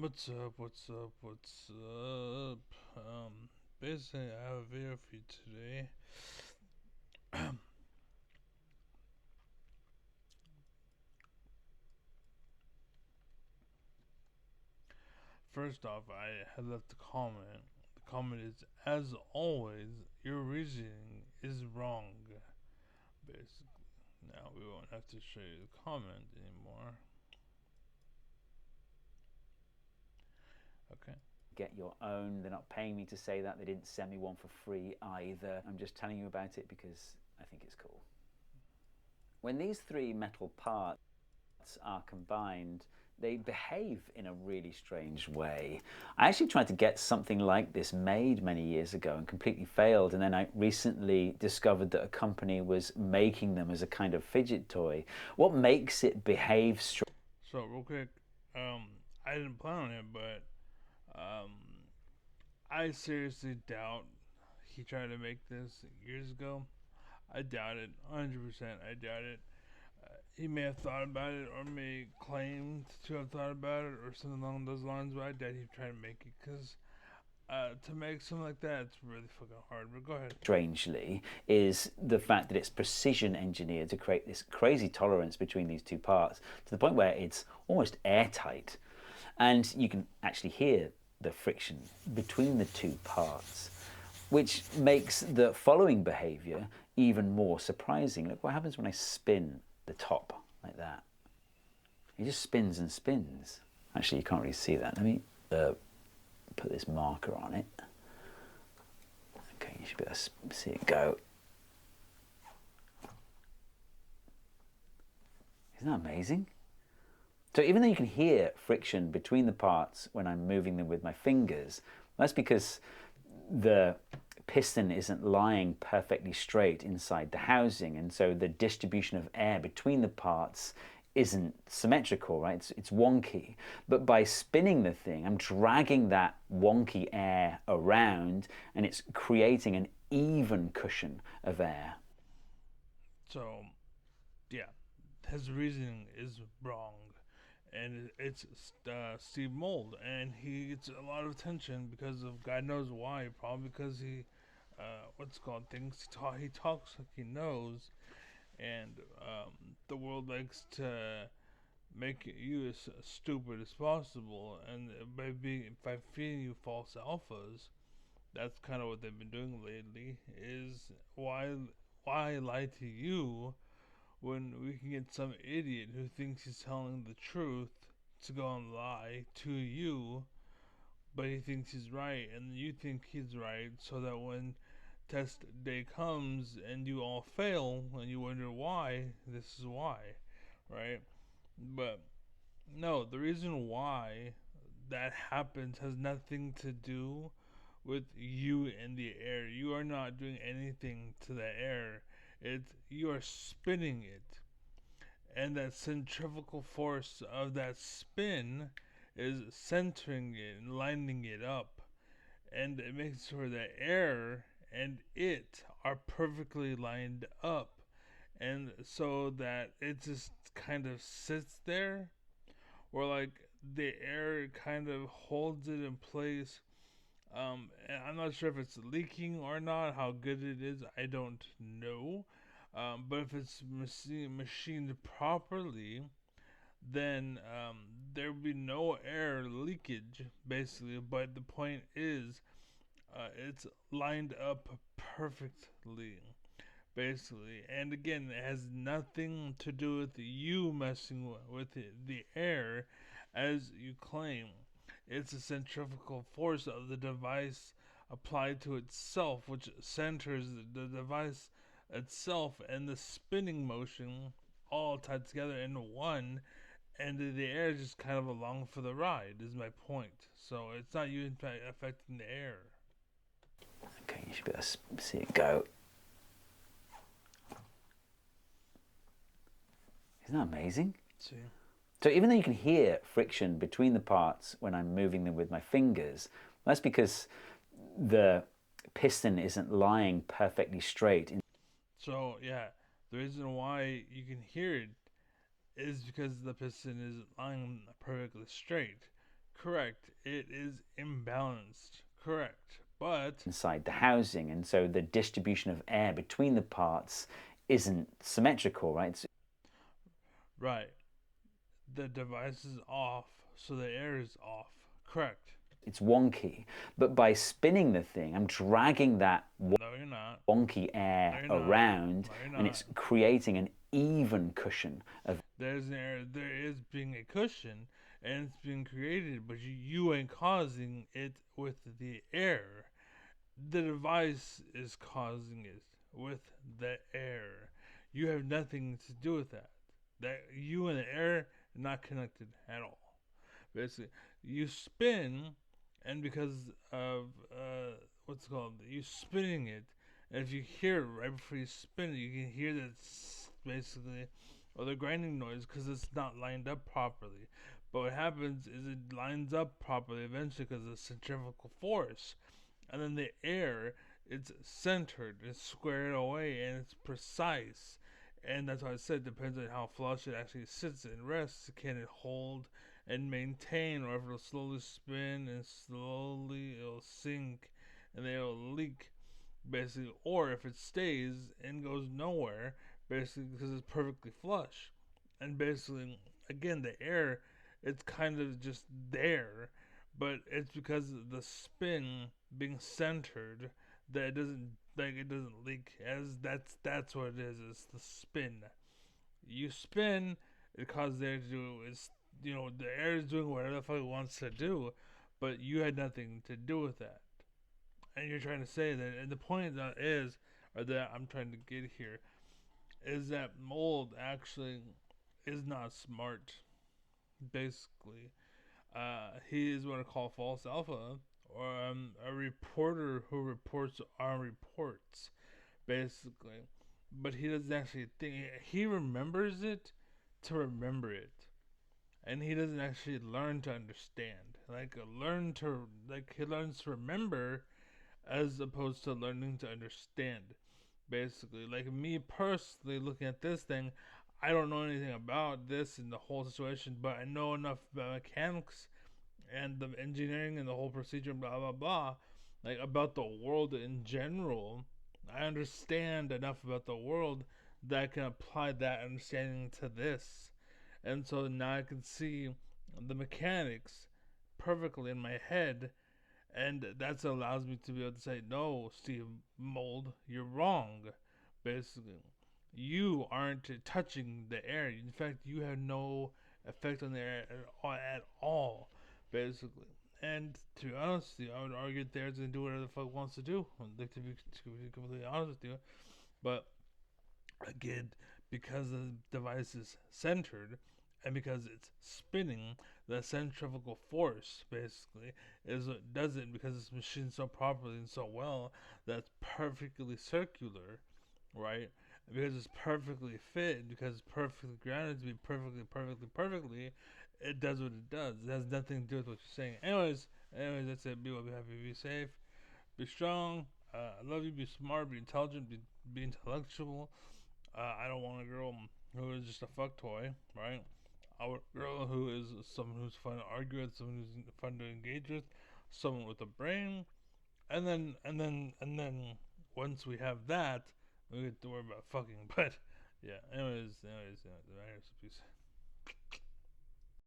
What's up? What's up? What's up? Basically, I have a video for you today. First off, I had left a comment. The comment is, as always, your reasoning is wrong. Basically, now we won't have to show you the comment anymore. Okay. Get your own. They're not paying me to say that. They didn't send me one for free either. I'm just telling you about it because I think it's cool. When these three metal parts are combined, they behave in a really strange way. I actually tried to get something like this made many years ago and completely failed, and then I recently discovered that a company was making them as a kind of fidget toy. What makes it behave strange? So real quick, I didn't plan on it, but I seriously doubt he tried to make this years ago. I doubt it, 100%. I doubt it. He may have thought about it or may claim to have thought about it or something along those lines, but I doubt he'd try to make it because to make something like that, it's really fucking hard. But go ahead. Strangely, is the fact that it's precision engineered to create this crazy tolerance between these two parts to the point where it's almost airtight. And you can actually hear the friction between the two parts, which makes the following behavior even more surprising. Look what happens when I spin the top like that. It just spins and spins. Actually, you can't really see that. Let me put this marker on it. Okay, you should be able to see it go. Isn't that amazing? So even though you can hear friction between the parts when I'm moving them with my fingers, that's because the piston isn't lying perfectly straight inside the housing, and so the distribution of air between the parts isn't symmetrical, right? It's wonky. But by spinning the thing, I'm dragging that wonky air around, and it's creating an even cushion of air. So, yeah, his reasoning is wrong. And it's Steve Mold, and he gets a lot of attention because of God knows why. Probably because he, what's it called, things he talks like he knows, and the world likes to make you as stupid as possible, and by feeding you false alphas, that's kind of what they've been doing lately. Is why lie to you when we can get some idiot who thinks he's telling the truth to go and lie to you, but he thinks he's right and you think he's right, so that when test day comes and you all fail and you wonder why, this is why, right? But no, the reason why that happens has nothing to do with you in the air. You are not doing anything to the air. You are spinning it, and that centrifugal force of that spin is centering it and lining it up, and it makes sure that air and it are perfectly lined up, and so that it just kind of sits there, or like the air kind of holds it in place. And I'm not sure if it's leaking or not, how good it is, I don't know. But if it's machined properly, then there would be no air leakage, basically. But the point is, it's lined up perfectly, basically. And again, it has nothing to do with you messing with the air, as you claim. It's a centrifugal force of the device applied to itself, which centers the device itself and the spinning motion all tied together in one, and the air is just kind of along for the ride, is my point. So it's not you in fact affecting the air. Okay, you should be able to see it go. Isn't that amazing? See? So even though you can hear friction between the parts when I'm moving them with my fingers, that's because the piston isn't lying perfectly straight. So yeah, the reason why you can hear it is because the piston is lying perfectly straight. Correct. It is imbalanced. Correct. But inside the housing, and so the distribution of air between the parts isn't symmetrical, right? right, the device is off, so the air is off. Correct. It's wonky, but by spinning the thing, I'm dragging that No, you're not. wonky No, air you're not. around, No, you're and not. it's creating an even cushion of There's an air. There is being a cushion, and it's being created, but you ain't causing it with the air. The device is causing it with the air. You have nothing to do with that. That you and the air are not connected at all. Basically, you spin, and because of what's it called, you spinning it, and if you hear it right before you spin it, you can hear that basically, or the grinding noise because it's not lined up properly. But what happens is it lines up properly eventually because of the centrifugal force, and then the air, it's centered, it's squared away, and it's precise. And that's why I said it depends on how flush it actually sits and rests. Can it hold and maintain, or if it'll slowly spin and slowly it'll sink and then it'll leak, basically, or if it stays and goes nowhere, basically because it's perfectly flush. And basically, again, the air, it's kind of just there, but it's because of the spin being centered that it doesn't leak. As that's what it is. It's the spin. You spin, it causes the air to do. It's the air is doing whatever the fuck it wants to do, but you had nothing to do with that. And you're trying to say that, and the point that is, or that I'm trying to get here, is that Mold actually is not smart. Basically, he is what I call false alpha, or a reporter who reports on reports, basically. But he doesn't actually think. He remembers it to remember it, and he doesn't actually learn to understand. He learns to remember as opposed to learning to understand. Basically, like me personally, looking at this thing, I don't know anything about this and the whole situation, but I know enough about mechanics and the engineering and the whole procedure, blah blah blah, like about the world in general. I understand enough about the world that I can apply that understanding to this, and so now I can see the mechanics perfectly in my head, and that allows me to be able to say, "No, Steve Mold, you're wrong." Basically, you aren't touching the air. In fact, you have no effect on the air at all, basically. And to be honest with you, I would argue that the air's gonna do whatever the fuck it wants to do. To be completely honest with you, but again, because the device is centered and because it's spinning, the centrifugal force basically is what does it because it's machined so properly and so well that it's perfectly circular, right? Because it's perfectly fit, because it's perfectly grounded to be perfectly, it does what it does. It has nothing to do with what you're saying. Anyways, that's it. Be well, be happy, be safe, be strong. I love you. Be smart, be intelligent, be intellectual. I don't want a girl who is just a fuck toy, right? I want a girl who is someone who's fun to argue with, someone who's fun to engage with, someone with a brain, and then once we have that, we get to worry about fucking. But yeah, anyways, the matter is peace.